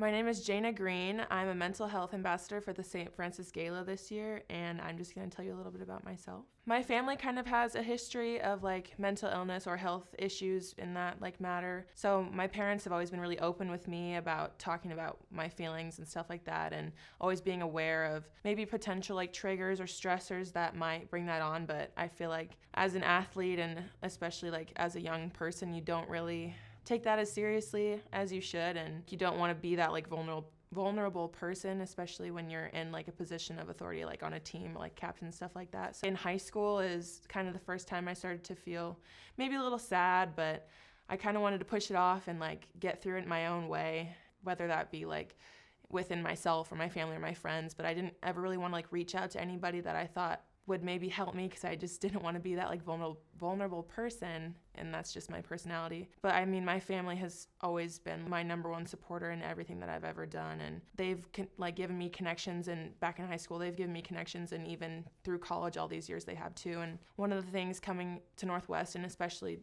My name is Jayna Green. I'm a mental health ambassador for the St. Francis Gala this year, and I'm just going to tell you a little bit about myself. My family kind of has a history of mental illness or health issues in that matter. So my parents have always been really open with me about talking about my feelings and stuff like that, and always being aware of maybe potential triggers or stressors that might bring that on. But I feel like as an athlete, and especially as a young person, you don't really take that as seriously as you should, and you don't want to be that vulnerable person, especially when you're in a position of authority, on a team, captain, stuff like that. So in high school is kind of the first time I started to feel maybe a little sad, but I kind of wanted to push it off and get through it my own way, whether that be within myself or my family or my friends. But I didn't ever really want to reach out to anybody that I thought would maybe help me, because I just didn't want to be that vulnerable person, and that's just my personality. But I mean, my family has always been my number one supporter in everything that I've ever done, and they've given me connections, and back in high school they've given me connections, and even through college all these years they have too. And one of the things coming to Northwest, and especially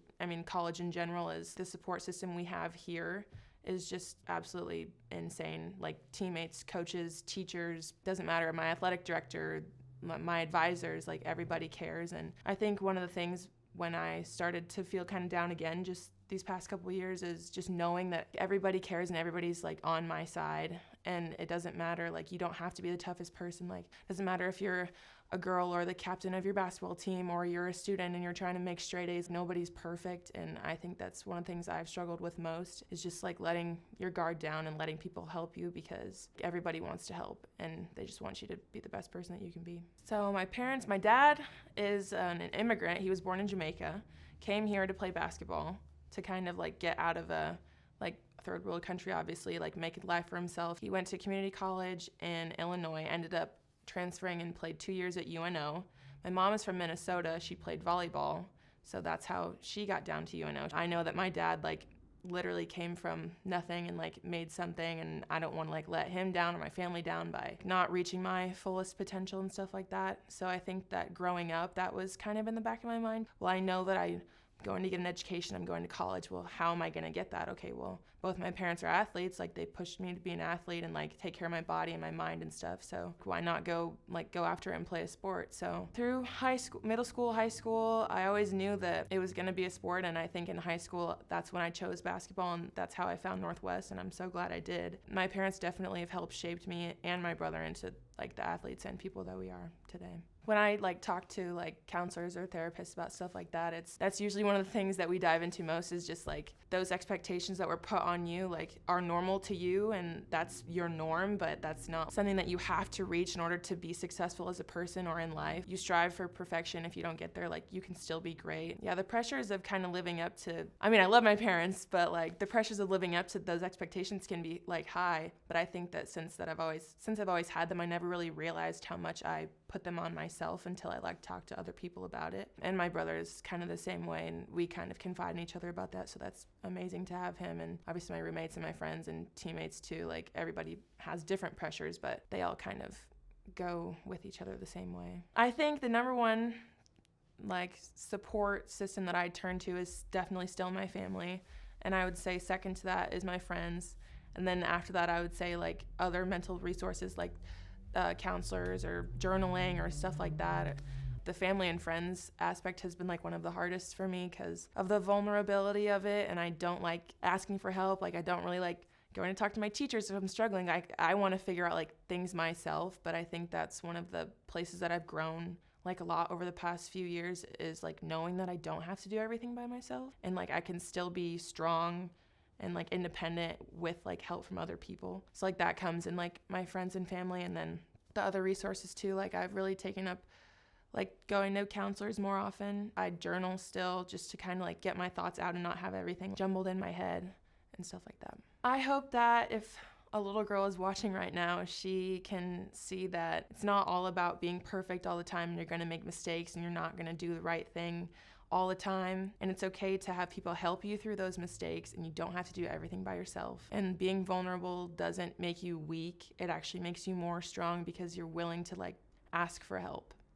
college in general, is the support system we have here is just absolutely insane. Teammates, coaches, teachers, doesn't matter, my athletic director, my advisors, everybody cares. And I think one of the things when I started to feel kind of down again just these past couple of years is just knowing that everybody cares and everybody's on my side. And it doesn't matter, you don't have to be the toughest person. It doesn't matter if you're a girl or the captain of your basketball team, or you're a student and you're trying to make straight A's. Nobody's perfect. And I think that's one of the things I've struggled with most, is just letting your guard down and letting people help you, because everybody wants to help and they just want you to be the best person that you can be. So my dad is an immigrant. He was born in Jamaica, came here to play basketball to kind of get out of a third world country, obviously, make a life for himself. He went to community college in Illinois, ended up transferring and played 2 years at UNO. My mom is from Minnesota. She played volleyball, so that's how she got down to UNO. I know that my dad literally came from nothing and made something, and I don't want to let him down or my family down by not reaching my fullest potential and stuff like that. So I think that growing up, that was kind of in the back of my mind. Well, I know that I'm going to get an education, I'm going to college. Well, how am I going to get that? Okay, well, both my parents are athletes. They pushed me to be an athlete and take care of my body and my mind and stuff. So why not go after it and play a sport? So through high school, middle school, high school, I always knew that it was going to be a sport. And I think in high school, that's when I chose basketball, and that's how I found Northwest. And I'm so glad I did. My parents definitely have helped shape me and my brother into the athletes and people that we are today. When I talk to counselors or therapists about stuff like that, that's usually one of the things that we dive into most, is just those expectations that were put on you are normal to you, and that's your norm, but that's not something that you have to reach in order to be successful as a person or in life. You strive for perfection. If you don't get there, you can still be great. Yeah, the pressures of kind of living up to, I love my parents, but the pressures of living up to those expectations can be high. But I think that since I've always had them, I never really realized how much I put them on myself until I talked to other people about it. And my brother is kind of the same way, and we kind of confide in each other about that, so that's amazing to have him. And obviously my roommates and my friends and teammates too, everybody has different pressures, but they all kind of go with each other the same way. I think the number one support system that I turn to is definitely still my family, and I would say second to that is my friends, and then after that I would say other mental resources counselors or journaling or stuff like that. The family and friends aspect has been one of the hardest for me because of the vulnerability of it, and I don't like asking for help. I don't really like going to talk to my teachers if I'm struggling. I want to figure out things myself, but I think that's one of the places that I've grown a lot over the past few years, is knowing that I don't have to do everything by myself, and I can still be strong and independent with help from other people. So that comes in my friends and family, and then the other resources too. I've really taken up going to counselors more often. I journal still, just to kind of get my thoughts out and not have everything jumbled in my head and stuff like that. I hope that if a little girl is watching right now, she can see that it's not all about being perfect all the time, and you're going to make mistakes and you're not going to do the right thing all the time, and it's okay to have people help you through those mistakes, and you don't have to do everything by yourself. And being vulnerable doesn't make you weak. It actually makes you more strong, because you're willing to ask for help.